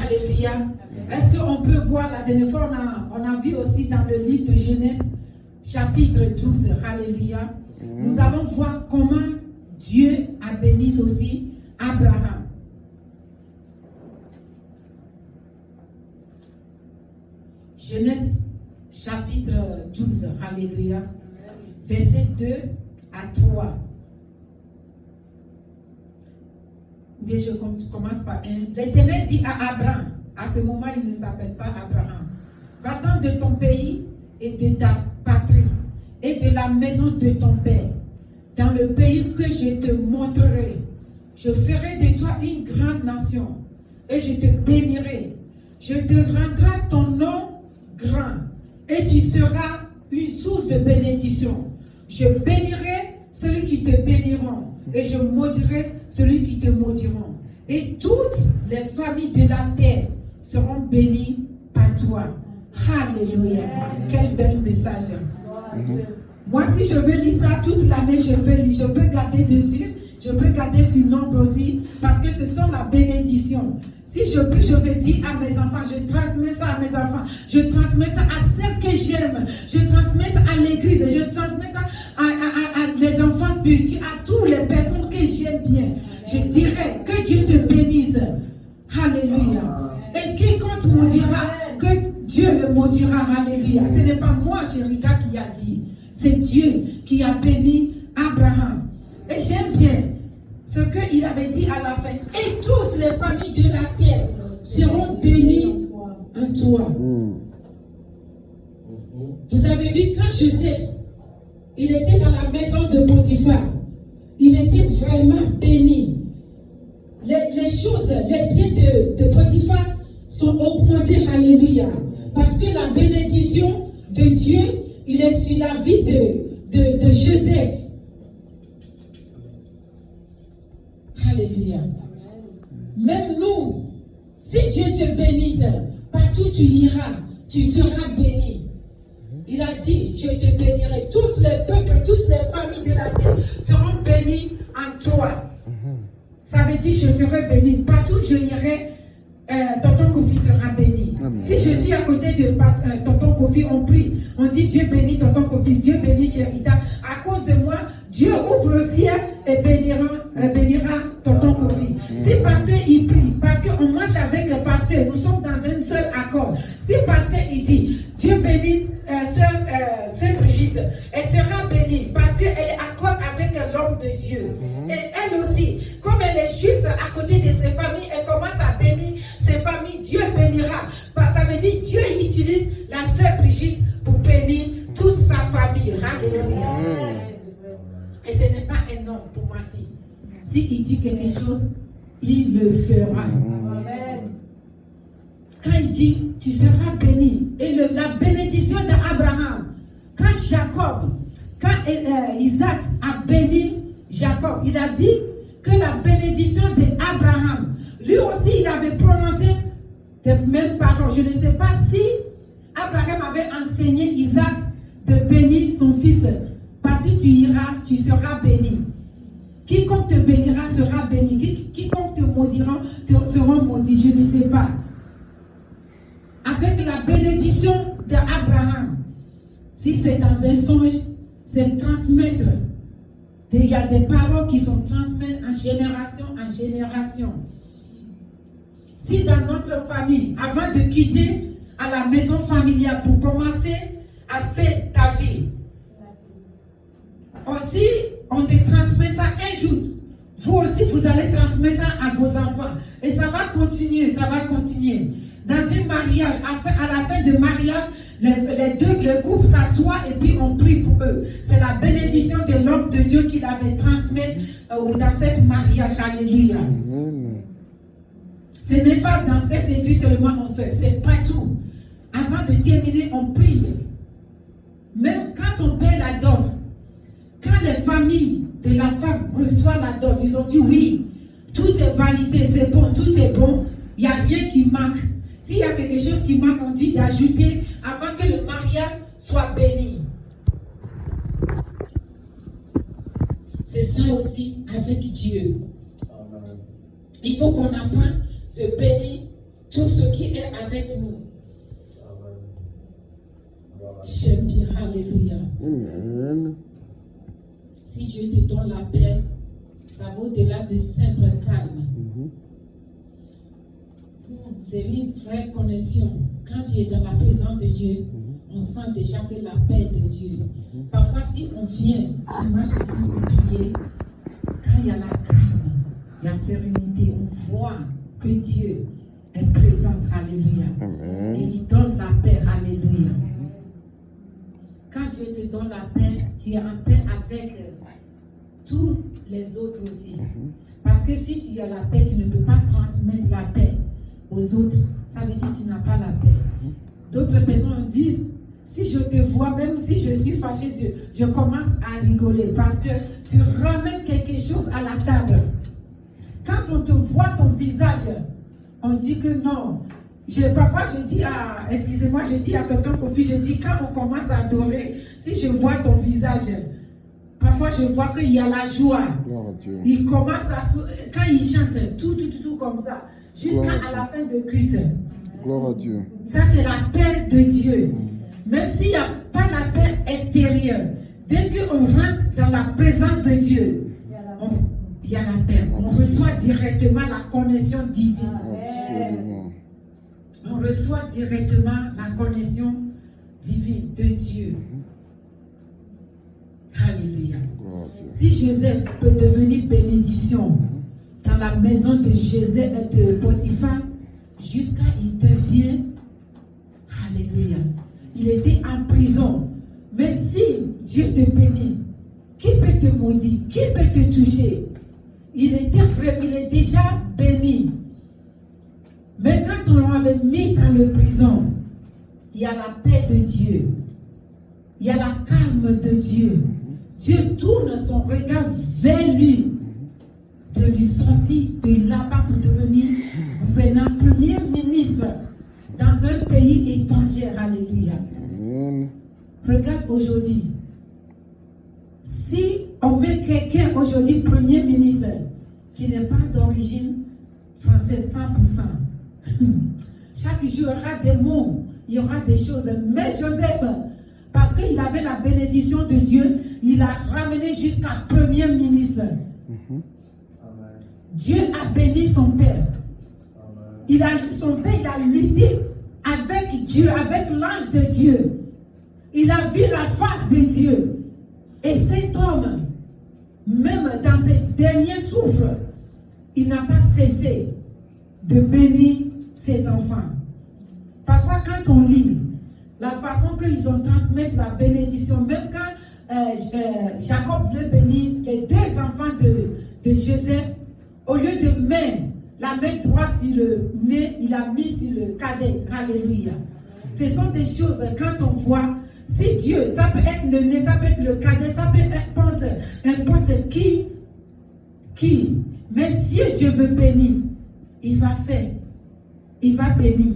Alléluia. Est-ce qu'on peut voir la dernière fois, on a vu aussi dans le livre de Genèse, chapitre 12, Alléluia. Nous allons voir comment Dieu a béni aussi Abraham. Genèse chapitre 12, Alléluia, verset 2 à 3. Mais je commence par 1. L'Éternel dit à Abraham, à ce moment il ne s'appelle pas Abraham, va-t'en de ton pays et de ta patrie et de la maison de ton père, dans le pays que je te montrerai. Je ferai de toi une grande nation et je te bénirai. Je te rendrai ton nom grand et tu seras une source de bénédiction. Je bénirai celui qui te béniront et je maudirai celui qui te maudiront. Et toutes les familles de la terre seront bénies par toi. Alléluia. Quel bel message. Moi, si je veux lire ça toute l'année, je peux lire. Je peux garder dessus. Je peux garder sur nombre aussi. Parce que ce sont la bénédiction. Si je peux, je vais dire à mes enfants, je transmets ça à mes enfants. Je transmets ça à celles que j'aime. Je transmets ça à l'église. Je transmets ça à les enfants spirituels, à toutes les personnes que j'aime bien. Je dirais que Dieu te bénisse. Alléluia. Et quiconque maudira, que Dieu le maudira. Alléluia. Ce n'est pas moi, Jérica, qui a dit. C'est Dieu qui a béni Abraham. Et j'aime bien ce qu'il avait dit à la fin. Et toutes les familles de la terre seront bénies en toi. Vous avez vu quand Joseph, il était dans la maison de Potiphar, il était vraiment béni. Les choses, les biens de Potiphar sont augmentés. Alléluia. Parce que la bénédiction de Dieu, il est sur la vie de Joseph. Alléluia. Même nous, si Dieu te bénisse, partout tu iras, tu seras béni. Il a dit, je te bénirai. Tous les peuples, toutes les familles de la terre seront bénies en toi. Ça veut dire, je serai béni. Partout je irai, tonton Kofi sera béni. Amen. Si je suis à côté de tonton Kofi, on prie. On dit, Dieu bénit tonton Kofi, Dieu bénit Chérita. À cause de moi, Dieu ouvre le ciel et bénira tonton Kofi. Si pasteur il prie, parce qu'on mange avec le pasteur, nous sommes dans un seul accord. Si pasteur il dit, Dieu bénisse sœur Brigitte, elle sera bénie parce qu'elle est accord avec l'homme de Dieu. Et elle aussi, comme elle est juste à côté de ses familles, elle commence à bénir ses familles, Dieu bénira. Ça veut dire Dieu utilise la sœur Brigitte pour bénir toute sa famille. Alléluia. Et ce n'est pas un homme pour mentir. S'il dit quelque chose, il le fera. Amen. Quand il dit, tu seras béni. Et la bénédiction d'Abraham, quand Isaac a béni Jacob, il a dit que la bénédiction d'Abraham, lui aussi il avait prononcé les mêmes paroles. Je ne sais pas si Abraham avait enseigné Isaac de bénir son fils. Partout tu iras, tu seras béni. Quiconque te bénira sera béni. Quiconque te maudira sera maudit. Je ne sais pas. Avec la bénédiction d'Abraham, si c'est dans un songe, c'est transmettre. Il y a des paroles qui sont transmises en génération en génération. Si dans notre famille, avant de quitter à la maison familiale pour commencer à faire ta vie, aussi on te transmet ça un jour, vous aussi vous allez transmettre ça à vos enfants. Et ça va continuer, ça va continuer. Dans un mariage, à la fin du mariage, les deux couples s'assoient et puis on prie pour eux. C'est la bénédiction de l'homme de Dieu qu'il avait transmis dans cette mariage. Alléluia. Ce n'est pas dans cette église seulement on fait, c'est partout. Avant de terminer, on prie. Même quand on paie la dot, quand les familles de la femme reçoivent la dot, ils ont dit oui, tout est validé, c'est bon, tout est bon, il n'y a rien qui manque. S'il y a quelque chose qui manque, on dit d'ajouter avant que le mariage soit béni. C'est ça aussi avec Dieu. Il faut qu'on apprenne de bénir tout ce qui est avec nous. J'aime bien, alléluia. Amen. Si Dieu te donne la paix, ça vaut au-delà de simple calme. C'est une vraie connexion. Quand tu es dans la présence de Dieu, on sent déjà que la paix de Dieu. Parfois, si on vient dimanche ici pour prier, quand il y a la calme, il y a la sérénité, on voit que Dieu est présent. Alléluia. Amen. Et il donne la paix. Alléluia. Quand Dieu te donne la paix, tu es en paix avec tous les autres aussi. Parce que si tu as la paix, tu ne peux pas transmettre la paix aux autres. Ça veut dire que tu n'as pas la paix. D'autres personnes disent, si je te vois, même si je suis fâchée, je commence à rigoler parce que tu ramènes quelque chose à la table. Quand on te voit ton visage, on dit que non. Parfois je dis excusez-moi, je dis à tonton Kofi, je dis quand on commence à adorer, si je vois ton visage, parfois je vois qu'il y a la joie. Il commence quand il chante, tout comme ça, jusqu'à la fin de culte. Gloire à Dieu. Ça c'est la paix de Dieu. Même s'il n'y a pas la paix extérieure, dès qu'on rentre dans la présence de Dieu, il y a la paix. On reçoit directement la connexion divine. Absolument. On reçoit directement la connexion divine de Dieu. Alléluia. Si Joseph peut devenir bénédiction dans la maison de Joseph et de Potiphar, jusqu'à il devient, alléluia. Il était en prison. Mais si Dieu te bénit, qui peut te maudire? Qui peut te toucher? Il est déjà béni. Mais quand on l'avait mis dans le prison, il y a la paix de Dieu. Il y a la calme de Dieu. Dieu tourne son regard vers lui, de lui sortir de là-bas pour devenir gouverneur, premier ministre dans un pays étranger. Alléluia. Amen. Regarde aujourd'hui. Si on met quelqu'un aujourd'hui premier ministre qui n'est pas d'origine française 100%, chaque jour il y aura des mots, il y aura des choses. Mais Joseph, parce qu'il avait la bénédiction de Dieu, il a ramené jusqu'à premier ministre. Dieu a béni son père. Son père, il a lutté avec Dieu, avec l'ange de Dieu. Il a vu la face de Dieu. Et cet homme, même dans ses derniers souffles, il n'a pas cessé de bénir ses enfants. Parfois, quand on lit la façon qu'ils ont transmis la bénédiction, même quand Jacob veut bénir les deux enfants de Joseph, au lieu de mettre la main droite sur le nez, il a mis sur le cadet. Alléluia. Ce sont des choses, quand on voit, si Dieu, ça peut être le nez, ça peut être le cadet, ça peut être n'importe qui. Mais si Dieu veut bénir, il va faire. Il va bénir.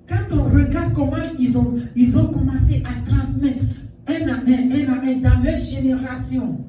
Quand on regarde comment ils ont commencé à transmettre un à un dans leur génération.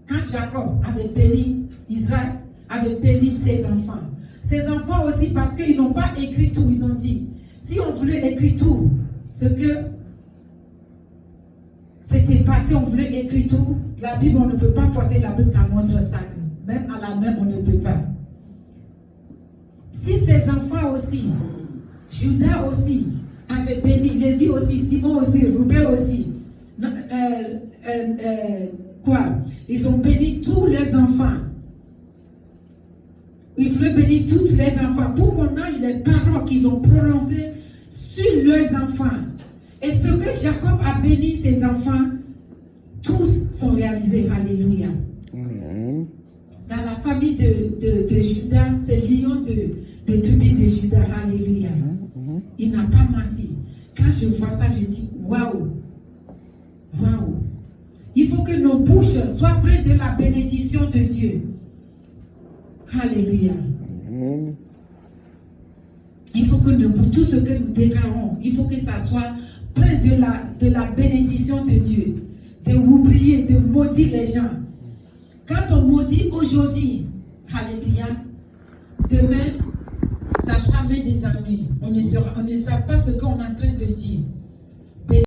Quand Jacob avait béni Israël, avait béni ses enfants. Ses enfants aussi, parce qu'ils n'ont pas écrit tout, ils ont dit, si on voulait écrire tout, ce que c'était passé, on voulait écrire tout, la Bible, on ne peut pas porter la Bible dans notre sac. Même à la main, on ne peut pas. Si ses enfants aussi, Judas aussi, avait béni, Lévi aussi, Simon aussi, Rouben aussi, ils ont béni tous les enfants. Il voulaient bénir tous les enfants pour qu'on ait les paroles qu'ils ont prononcées sur leurs enfants. Et ce que Jacob a béni ses enfants, tous sont réalisés. Alléluia. Amen. Dans la famille de Judas, c'est Lion de tribu de Judas. Alléluia. Il n'a pas menti. Quand je vois ça, je dis waouh. Waouh. Il faut que nos bouches soient près de la bénédiction de Dieu. Alléluia. Amen. Il faut que tout ce que nous déclarons, il faut que ça soit près de la bénédiction de Dieu. De oublier, de maudire les gens. Quand on maudit aujourd'hui, alléluia, demain, met des ennuis. On ne sait pas ce qu'on est en train de dire.